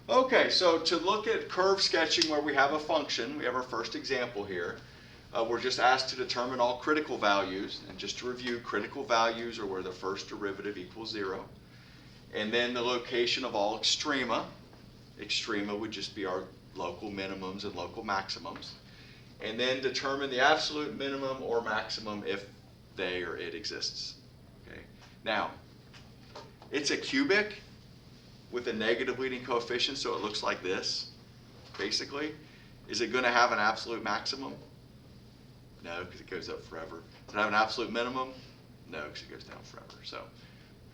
Okay, so to look at curve sketching where we have a function, we have our first example here. We're just asked to determine all critical values, and just to review, critical values are where the first derivative equals 0. And then the location of all extrema. Extrema would just be our local minimums and local maximums. And then determine the absolute minimum or maximum if they or it exists. Okay. Now, it's a cubic with a negative leading coefficient, so it looks like this, basically. Is it going to have an absolute maximum? No, because it goes up forever. Does it have an absolute minimum? No, because it goes down forever. So,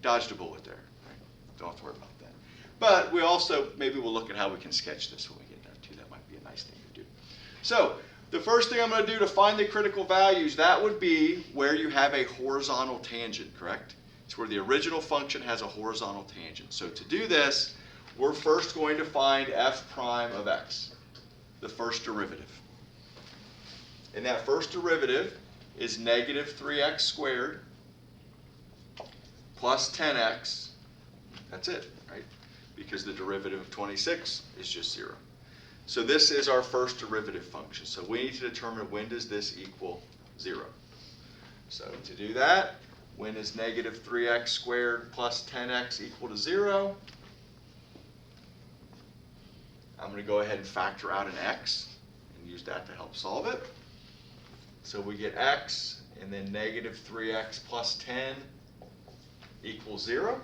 dodged a bullet there. Right? Don't have to worry about that. But we also, maybe we'll look at how we can sketch this when we get there too. That might be a nice thing to do. So, the first thing I'm going to do to find the critical values, that would be where you have a horizontal tangent, correct? It's where the original function has a horizontal tangent. So to do this, we're first going to find f prime of x, the first derivative. And that first derivative is negative 3x squared plus 10x. That's it, right? Because the derivative of 26 is just 0. So this is our first derivative function. So we need to determine when does this equal 0. So to do that, when is negative 3x squared plus 10x equal to 0? I'm going to go ahead and factor out an x and use that to help solve it. So we get x, and then negative 3x plus 10 equals 0.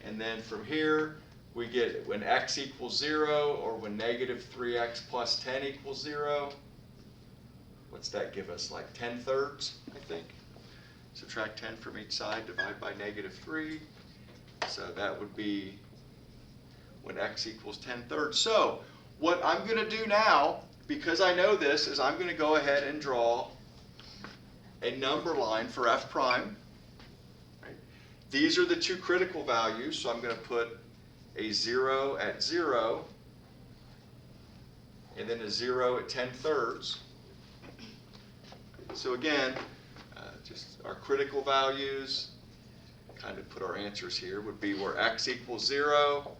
And then from here, we get when x equals 0, or when negative 3x plus 10 equals 0. What's that give us? Like 10/3, I think. Subtract 10 from each side, divide by negative 3. So that would be when x equals 10/3. So what I'm going to do now, because I know this, is I'm going to go ahead and draw a number line for f prime. Right? These are the two critical values, so I'm going to put a 0 at 0, and then a 0 at 10/3. So again, just our critical values, kind of put our answers here, would be where x equals 0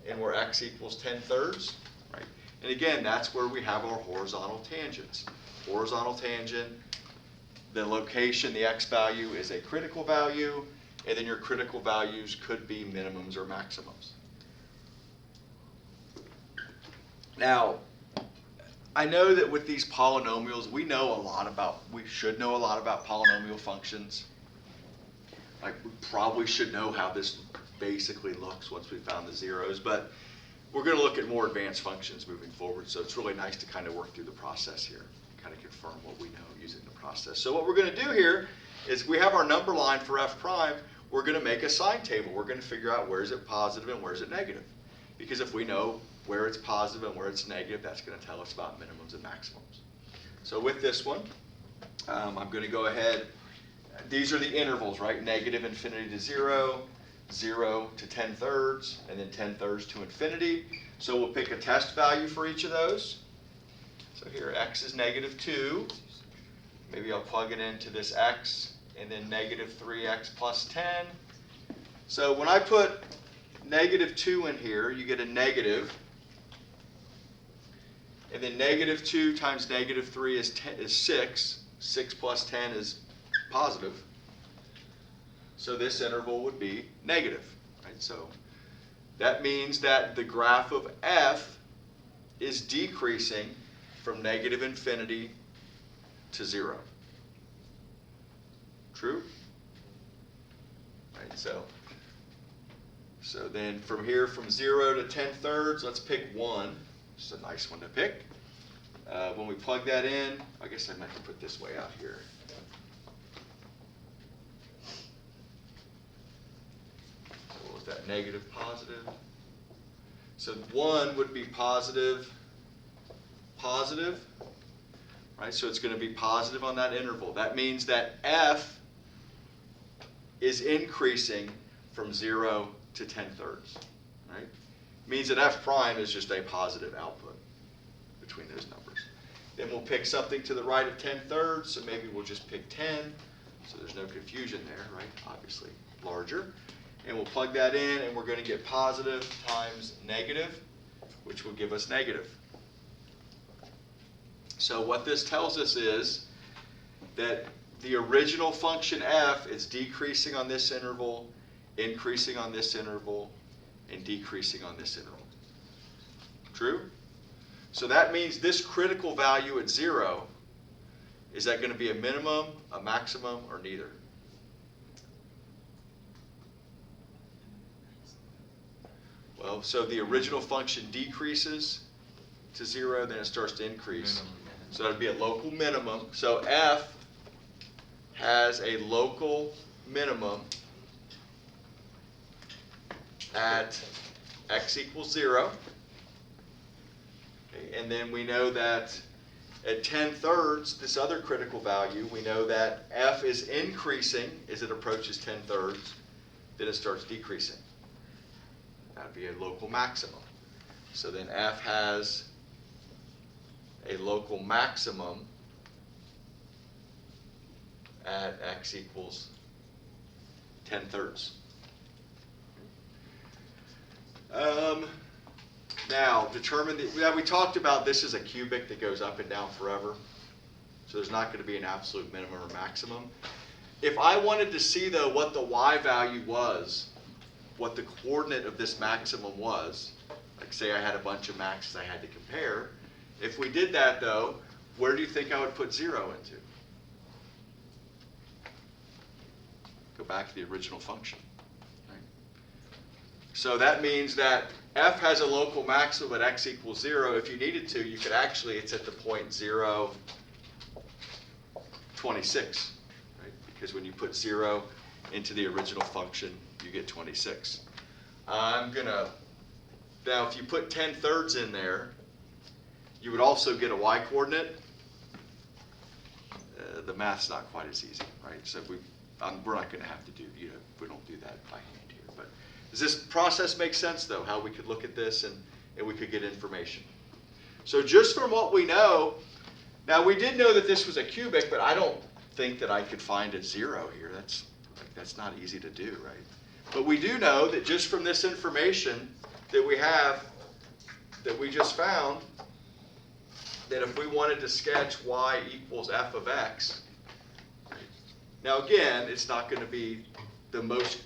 and where x equals 10/3. Right? And again, that's where we have our horizontal tangents. Horizontal tangent, the location, the x value is a critical value, and then your critical values could be minimums or maximums. Now, I know that with these polynomials, we should know a lot about polynomial functions. Like, we probably should know how this basically looks once we found the zeros, but we're going to look at more advanced functions moving forward, so it's really nice to kind of work through the process here, kind of confirm what we know using the process. So what we're going to do here is we have our number line for f prime. We're going to make a sign table. We're going to figure out where is it positive and where is it negative. Because if we know where it's positive and where it's negative, that's going to tell us about minimums and maximums. So with this one, I'm going to go ahead. These are the intervals, right? Negative infinity to 0, 0 to 10/3, and then 10/3 to infinity. So we'll pick a test value for each of those. So here, x is negative 2. Maybe I'll plug it into this x, and then negative 3x plus 10. So when I put negative 2 in here, you get a negative. And then negative 2 times negative 3 is 6. 6 plus 10 is positive. So this interval would be negative. Right? So that means that the graph of f is decreasing from negative infinity to 0. True? Right, so then from here, from 0 to 10/3, let's pick 1. It's a nice one to pick. When we plug that in, I guess I meant to put this way out here. So what was that, negative, positive? So 1 would be positive, positive. Right? So it's going to be positive on that interval. That means that f is increasing from 0 to 10/3. Right? Means that f prime is just a positive output between those numbers. Then we'll pick something to the right of 10/3, so maybe we'll just pick 10. So there's no confusion there, right? Obviously larger. And we'll plug that in, and we're going to get positive times negative, which will give us negative. So what this tells us is that the original function f is decreasing on this interval, increasing on this interval, and decreasing on this interval. True? So that means this critical value at 0, is that going to be a minimum, a maximum, or neither? Well, so the original function decreases to 0, then it starts to increase. Minimum. So that would be a local minimum. So f has a local minimum at x equals 0. Okay, and then we know that at 10/3, this other critical value, we know that f is increasing as it approaches 10/3, then it starts decreasing. That would be a local maximum. So then f has a local maximum at x equals 10/3. Now, determine now we talked about this is a cubic that goes up and down forever. So there's not going to be an absolute minimum or maximum. If I wanted to see, though, what the y value was, what the coordinate of this maximum was, like say I had a bunch of maxes I had to compare, if we did that, though, where do you think I would put 0 into? Go back to the original function. Right? So that means that f has a local maximum at x equals 0. If you needed to, you could actually, it's at the point 0, 26. Right? Because when you put 0 into the original function, you get 26. I'm going to, now if you put 10/3 in there, you would also get a y coordinate. The math's not quite as easy, right? So we're not going to have to do, we don't do that by hand here. But does this process make sense, though, how we could look at this and we could get information? So just from what we know, now we did know that this was a cubic, but I don't think that I could find a 0 here. That's not easy to do, right? But we do know that just from this information that we have, that we just found, that if we wanted to sketch y equals f of x, now again, it's not going to be the most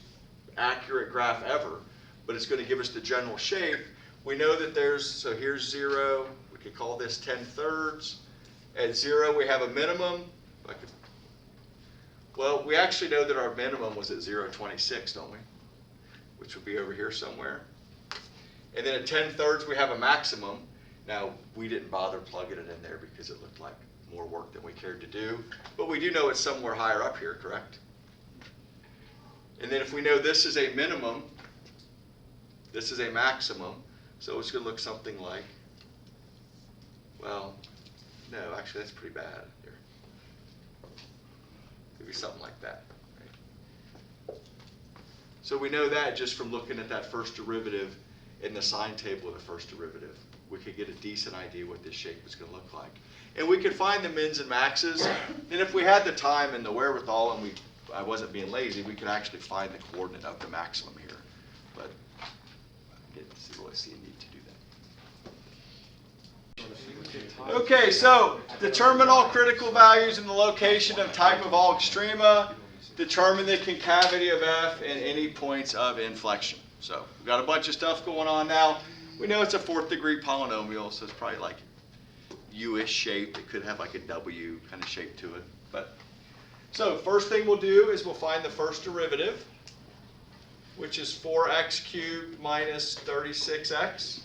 accurate graph ever, but it's going to give us the general shape. We know that so here's 0, we could call this 10/3. At 0, we have a minimum. Well, we actually know that our minimum was at 0.26, don't we? Which would be over here somewhere. And then at 10/3, we have a maximum. Now, we didn't bother plugging it in there because it looked like more work than we cared to do. But we do know it's somewhere higher up here, correct? And then if we know this is a minimum, this is a maximum, so it's going to look something like, well, no, actually that's pretty bad here. Could be something like that. Right? So we know that just from looking at that first derivative in the sign table of the first derivative. We could get a decent idea what this shape was going to look like. And we could find the mins and maxes, and if we had the time and the wherewithal and I wasn't being lazy, we could actually find the coordinate of the maximum here. But I didn't really see a need to do that. Okay, so determine all critical values in the location of type of all extrema. Determine the concavity of f and any points of inflection. So we've got a bunch of stuff going on now. We know it's a 4th degree polynomial, so it's probably like U-ish shape. It could have like a W kind of shape to it. So first thing we'll do is we'll find the first derivative, which is 4x cubed minus 36x.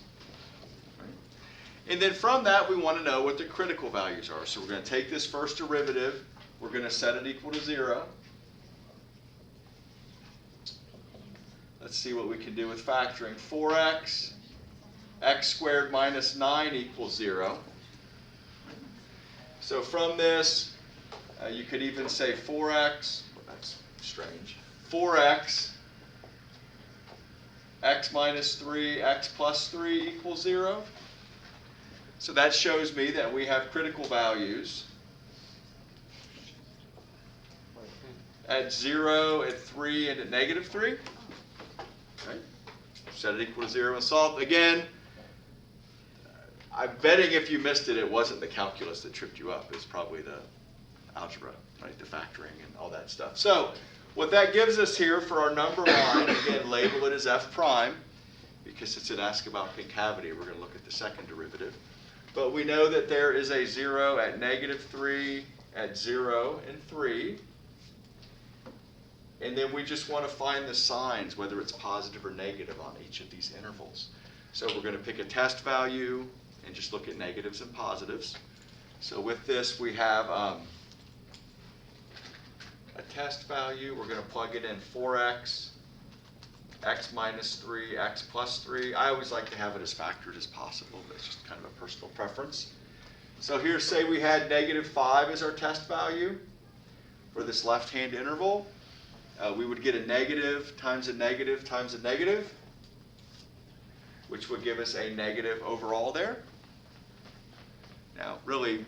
And then from that, we want to know what the critical values are. So we're going to take this first derivative. We're going to set it equal to 0. Let's see what we can do with factoring. 4x, x squared minus 9 equals 0. So from this, you could even say 4x, that's strange, 4x, x minus 3, x plus 3 equals 0. So that shows me that we have critical values at 0, at 3, and at negative 3. Right? Set it equal to 0 and solve. Again, I'm betting if you missed it, it wasn't the calculus that tripped you up. It's probably the algebra, right? The factoring and all that stuff. So what that gives us here for our number line, again, label it as f prime, because since it asks about concavity, we're going to look at the second derivative. But we know that there is a 0 at negative 3, at 0, and 3. And then we just want to find the signs, whether it's positive or negative on each of these intervals. So we're going to pick a test value and just look at negatives and positives. So with this, we have a test value. We're going to plug it in 4x, x minus 3, x plus 3. I always like to have it as factored as possible. That's just kind of a personal preference. So here, say we had negative 5 as our test value for this left-hand interval. We would get a negative times a negative times a negative, which would give us a negative overall there. Now, really,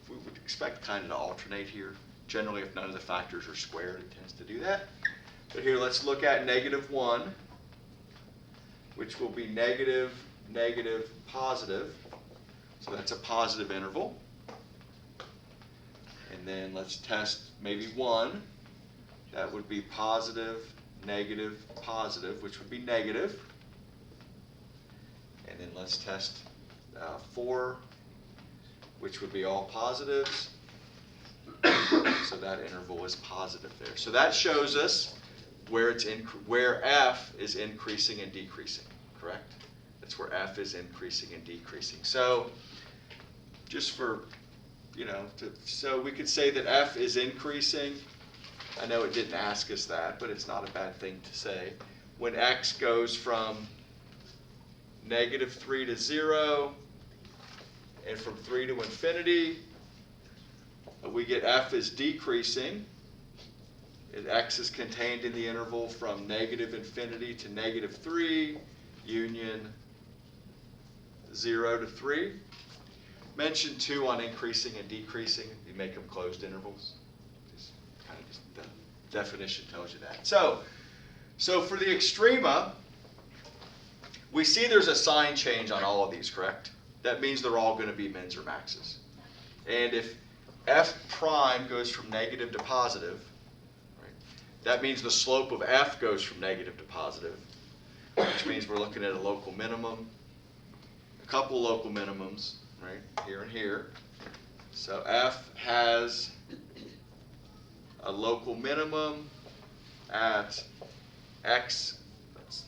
we would expect kind of to alternate here. Generally, if none of the factors are squared, it tends to do that. But here, let's look at negative 1, which will be negative, negative, positive. So that's a positive interval. And then let's test maybe 1. That would be positive, negative, positive, which would be negative. And then let's test 4, which would be all positives. So that interval is positive there. So that shows us where where f is increasing and decreasing, correct? That's where f is increasing and decreasing. So just for, so we could say that f is increasing. I know it didn't ask us that, but it's not a bad thing to say. When x goes from negative 3 to 0, and from 3 to infinity, we get f is decreasing. X is contained in the interval from negative infinity to negative 3, union 0 to 3. Mention 2 on increasing and decreasing. You make them closed intervals. Just the definition tells you that. So for the extrema, we see there's a sign change on all of these, correct? That means they're all going to be mins or maxes. And if f prime goes from negative to positive, right, that means the slope of f goes from negative to positive, which means we're looking at a local minimum, a couple local minimums, right, here and here. So f has a local minimum at x, that's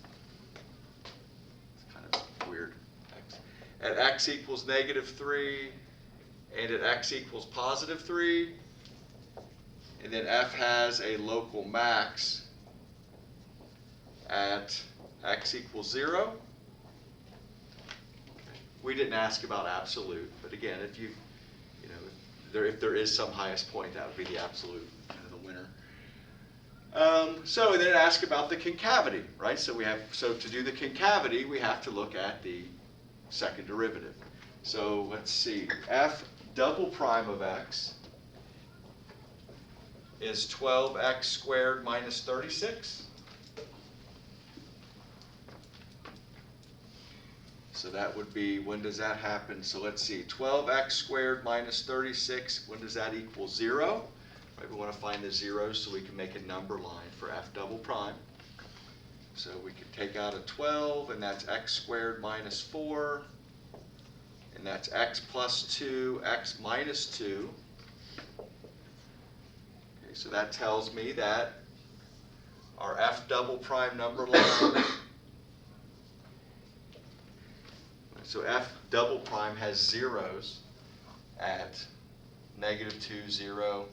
kind of weird, at x equals negative 3, and at x equals positive 3, and then f has a local max at x equals 0. We didn't ask about absolute, but again, if if there is some highest point, that would be the absolute, kind of the winner. So then it asks about the concavity, right? So to do the concavity, we have to look at the second derivative. So let's see, f double prime of x is 12x squared minus 36. So that would be, when does that happen? So let's see, 12x squared minus 36, when does that equal 0? Right, we want to find the zeros so we can make a number line for f double prime. So we could take out a 12, and that's x squared minus 4, and that's x plus 2, x minus 2. Okay, so that tells me that our f double prime number line, so f double prime has zeros at negative 2, 0,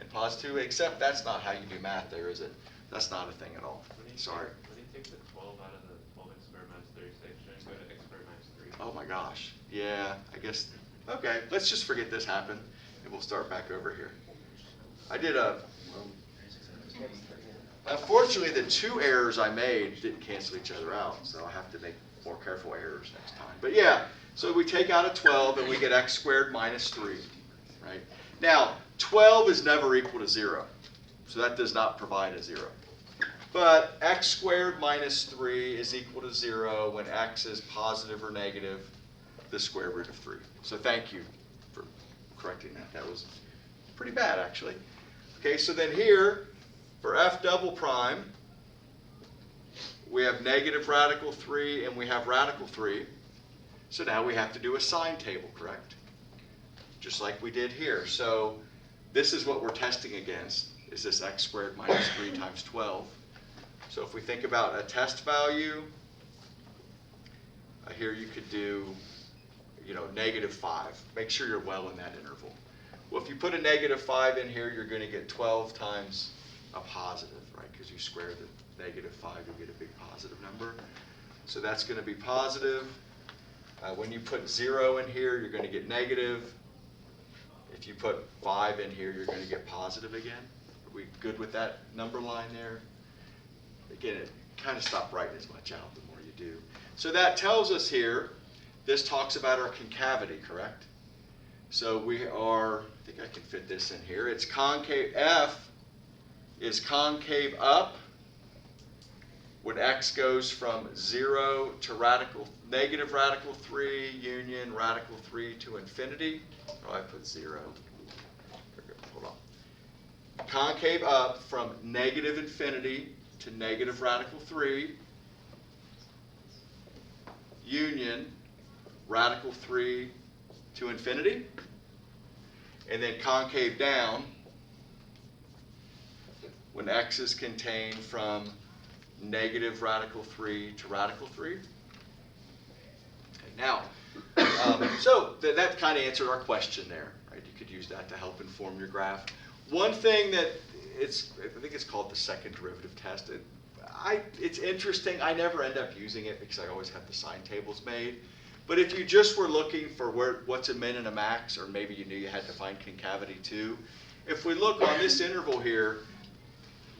and positive 2, except that's not how you do math there, is it? That's not a thing at all. Sorry. When you take the 12 out of the 12x squared minus 36, shouldn't go to x squared minus 3? Oh my gosh. Yeah, I guess. Okay, let's just forget this happened, and we'll start back over here. I did unfortunately, the 2 errors I made didn't cancel each other out, so I'll have to make more careful errors next time. But yeah, so we take out a 12, and we get x squared minus 3, right? Now, 12 is never equal to 0. So that does not provide a 0. But x squared minus 3 is equal to 0 when x is positive or negative the square root of 3. So thank you for correcting that. That was pretty bad, actually. Okay, so then here, for f double prime, we have negative radical 3 and we have radical 3. So now we have to do a sign table, correct? Just like we did here. So this is what we're testing against, is this x squared minus 3 times 12. So if we think about a test value, here you could do, negative 5. Make sure you're well in that interval. Well, if you put a negative 5 in here, you're going to get 12 times a positive, right? Because you square the negative 5, you'll get a big positive number. So that's going to be positive. When you put 0 in here, you're going to get negative. If you put 5 in here, you're going to get positive again. Are we good with that number line there? Again, it kind of stopped writing as much out the more you do. So that tells us here, this talks about our concavity, correct? So we are, I think I can fit this in here. It's concave, F is concave up when x goes from 0 to negative radical 3 union radical 3 to infinity. Oh, I put 0. Hold on. Concave up from negative infinity to negative radical 3 union radical 3 to infinity. And then concave down when x is contained from negative radical 3 to radical 3. Okay, now, so that kind of answered our question there, right? You could use that to help inform your graph. One thing that I think it's called the second derivative test. It's interesting. I never end up using it because I always have the sign tables made. But if you just were looking for what's a min and a max, or maybe you knew you had to find concavity too, if we look on this interval here,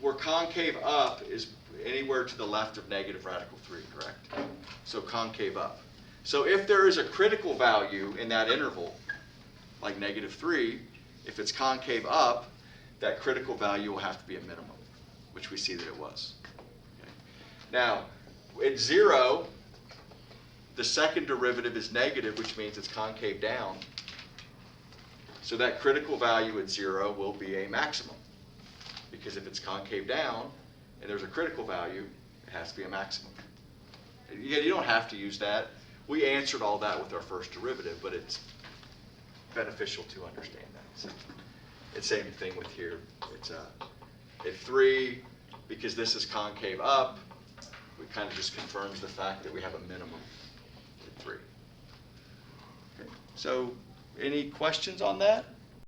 where concave up is anywhere to the left of negative radical 3, correct? So concave up. So if there is a critical value in that interval, like negative 3, if it's concave up, that critical value will have to be a minimum, which we see that it was. Okay. Now, at 0, the second derivative is negative, which means it's concave down. So that critical value at 0 will be a maximum. Because if it's concave down and there's a critical value, it has to be a maximum. Yeah, you don't have to use that. We answered all that with our first derivative, but it's beneficial to understand that. So it's same thing with here. It's at 3, because this is concave up, it kind of just confirms the fact that we have a minimum at 3. Okay. So any questions on that?